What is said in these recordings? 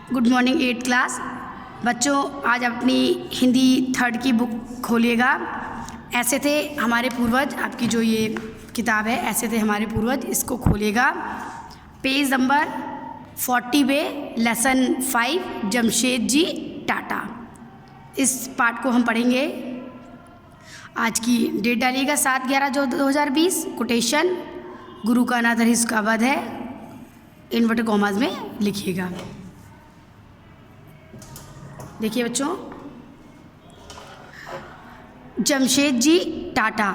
Good morning 8th class बच्चों। आज अपनी हिंदी 3rd की बुक खोलिएगा। ऐसे थे हमारे पूर्वज, आपकी जो ये किताब है ऐसे थे हमारे पूर्वज, इसको खोलिएगा। पेज नंबर 40 पे लेसन 5 जमशेदजी टाटा, इस पार्ट को हम पढ़ेंगे। आज की डेट डालिएगा 7/11/2020। कोटेशन गुरु का अनादर ही उसका वध है, इन्वर्टर कॉमास में लिखिएगा। देखिए बच्चों, जमशेदजी टाटा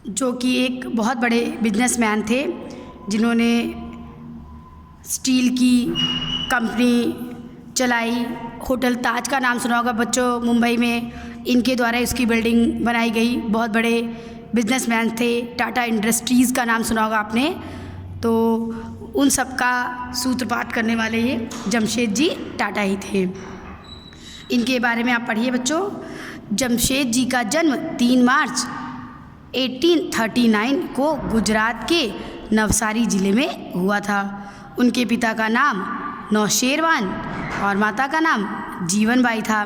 जो कि एक बहुत बड़े बिजनेसमैन थे, जिन्होंने स्टील की कंपनी चलाई। होटल ताज का नाम सुना होगा बच्चों, मुंबई में इनके द्वारा इसकी बिल्डिंग बनाई गई। बहुत बड़े बिजनेसमैन थे। टाटा इंडस्ट्रीज़ का नाम सुना होगा आपने, तो उन सब का सूत्रपात करने वाले ये जमशेदजी टाटा ही थे। इनके बारे में आप पढ़िए बच्चों। जमशेद जी का जन्म 3 मार्च 1839 को गुजरात के नवसारी ज़िले में हुआ था। उनके पिता का नाम नौशेरवान और माता का नाम जीवनबाई था।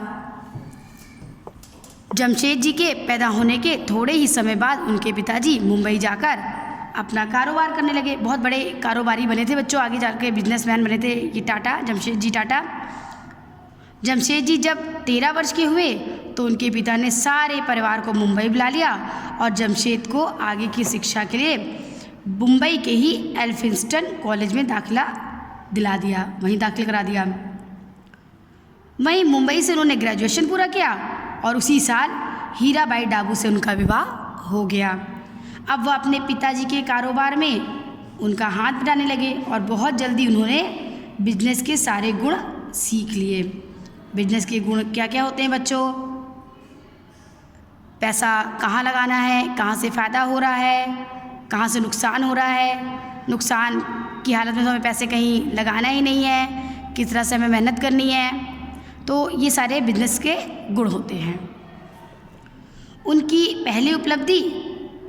जमशेद जी के पैदा होने के थोड़े ही समय बाद उनके पिताजी मुंबई जाकर अपना कारोबार करने लगे। बहुत बड़े कारोबारी बने थे बच्चों, आगे जाकर बिजनेसमैन बने थे ये टाटा, जमशेद जी टाटा। जमशेद जी जब 13 वर्ष के हुए तो उनके पिता ने सारे परिवार को मुंबई बुला लिया और जमशेद को आगे की शिक्षा के लिए मुंबई के ही एल्फिंस्टन कॉलेज में दाखिला दिला दिया, वहीं दाखिल करा दिया। वहीं मुंबई से उन्होंने ग्रेजुएशन पूरा किया और उसी साल हीराबाई डाबू से उनका विवाह हो गया। अब वह अपने पिताजी के कारोबार में उनका हाथ बटाने लगे और बहुत जल्दी उन्होंने बिजनेस के सारे गुण सीख लिए। बिजनेस के गुण क्या क्या होते हैं बच्चों? पैसा कहाँ लगाना है, कहाँ से फ़ायदा हो रहा है, कहाँ से नुकसान हो रहा है, नुकसान की हालत में तो हमें पैसे कहीं लगाना ही नहीं है, किस तरह से हमें मेहनत करनी है। तो ये सारे बिजनेस के गुण होते हैं। उनकी पहली उपलब्धि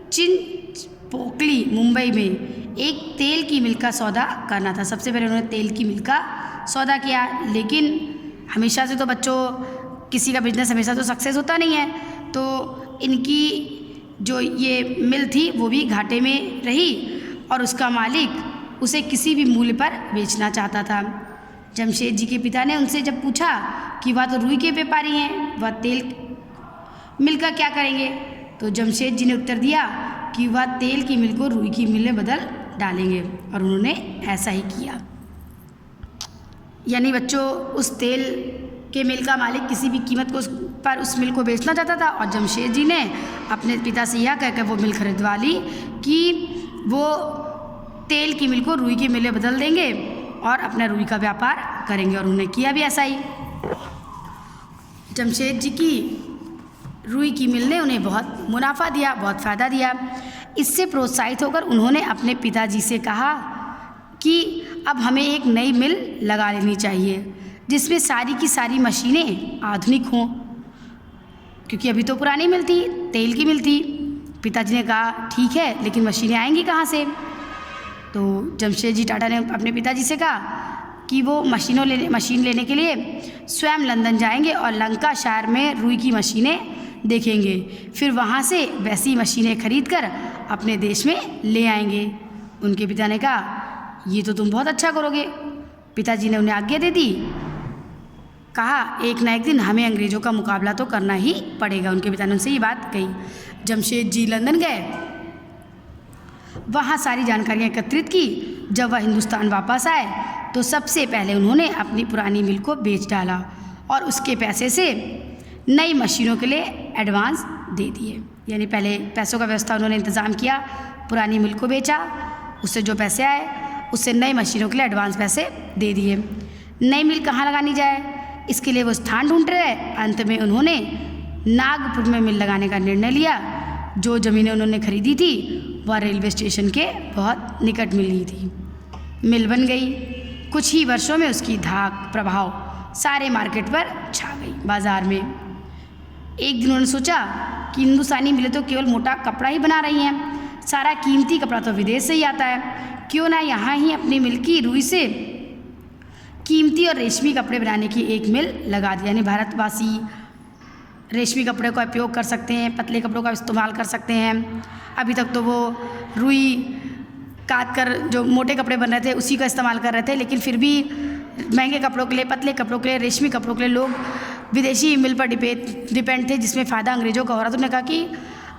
चिंचपोकली मुंबई में एक तेल की मिल का सौदा करना था। सबसे पहले उन्होंने तेल की मिल का सौदा किया, लेकिन हमेशा से तो बच्चों किसी का बिजनेस हमेशा तो सक्सेस होता नहीं है, तो इनकी जो ये मिल थी वो भी घाटे में रही और उसका मालिक उसे किसी भी मूल्य पर बेचना चाहता था। जमशेद जी के पिता ने उनसे जब पूछा कि वह तो रुई के व्यापारी हैं, वह तेल मिल का क्या करेंगे, तो जमशेद जी ने उत्तर दिया कि वह तेल की मिल को रुई की मिल में बदल डालेंगे, और उन्होंने ऐसा ही किया। यानी बच्चों, उस तेल के मिल का मालिक किसी भी कीमत को पर उस मिल को बेचना चाहता था और जमशेद जी ने अपने पिता से यह कहकर वो मिल खरीदवा ली कि वो तेल की मिल को रुई की मिल में बदल देंगे और अपना रुई का व्यापार करेंगे, और उन्होंने किया भी ऐसा ही। जमशेद जी की रुई की मिल ने उन्हें बहुत मुनाफा दिया, बहुत फ़ायदा दिया। इससे प्रोत्साहित होकर उन्होंने अपने पिताजी से कहा कि अब हमें एक नई मिल लगा लेनी चाहिए जिसमें सारी की सारी मशीनें आधुनिक हों, क्योंकि अभी तो पुरानी मिल थी, तेल की मिल थी। पिताजी ने कहा ठीक है, लेकिन मशीनें आएंगी कहाँ से? तो जमशेद जी टाटा ने अपने पिताजी से कहा कि वो मशीन लेने के लिए स्वयं लंदन जाएंगे और लंकाशायर में रुई की मशीनें देखेंगे, फिर वहाँ से वैसी मशीनें खरीद कर अपने देश में ले आएंगे। उनके पिता ने कहा ये तो तुम बहुत अच्छा करोगे। पिताजी ने उन्हें आज्ञा दे दी, कहा एक ना एक दिन हमें अंग्रेज़ों का मुकाबला तो करना ही पड़ेगा। उनके पिता ने उनसे ये बात कही। जमशेद जी लंदन गए, वहाँ सारी जानकारियाँ एकत्रित की। जब वह हिंदुस्तान वापस आए तो सबसे पहले उन्होंने अपनी पुरानी मिल को बेच डाला और उसके पैसे से नई मशीनों के लिए एडवांस दे दिए। यानी पहले पैसों का व्यवस्था उन्होंने इंतज़ाम किया, पुरानी मिल को बेचा, उससे जो पैसे आए उससे नई मशीनों के लिए एडवांस पैसे दे दिए। नई मिल कहाँ लगानी जाए, इसके लिए वो स्थान ढूंढ रहे। अंत में उन्होंने नागपुर में मिल लगाने का निर्णय लिया। जो ज़मीनें उन्होंने खरीदी थी वह रेलवे स्टेशन के बहुत निकट मिल रही थी। मिल बन गई। कुछ ही वर्षों में उसकी धाक प्रभाव सारे मार्केट पर छा गई, बाज़ार में। एक दिन उन्होंने सोचा कि हिंदुस्तानी मिलें तो केवल मोटा कपड़ा ही बना रही हैं, सारा कीमती कपड़ा तो विदेश से ही आता है, क्यों ना यहाँ ही अपनी मिल की रुई से कीमती और रेशमी कपड़े बनाने की एक मिल लगा दी। यानी भारतवासी रेशमी कपड़े का उपयोग कर सकते हैं, पतले कपड़ों का इस्तेमाल कर सकते हैं। अभी तक तो वो रुई काट कर जो मोटे कपड़े बन रहे थे उसी का इस्तेमाल कर रहे थे, लेकिन फिर भी महंगे कपड़ों के लिए, पतले कपड़ों के लिए, रेशमी कपड़ों के लिए लोग विदेशी मिल पर डिपेंड थे, जिसमें फ़ायदा अंग्रेज़ों का हो रहा था। उन्होंने कहा कि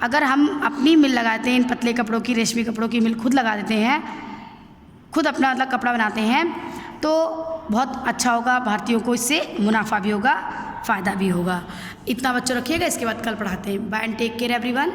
अगर हम अपनी मिल लगाते हैं, इन पतले कपड़ों की, रेशमी कपड़ों की मिल खुद लगा देते हैं, खुद अपना मतलब कपड़ा बनाते हैं, तो बहुत अच्छा होगा, भारतीयों को इससे मुनाफा भी होगा, फ़ायदा भी होगा। इतना बच्चों रखिएगा, इसके बाद कल पढ़ाते हैं। Bye and take care everyone.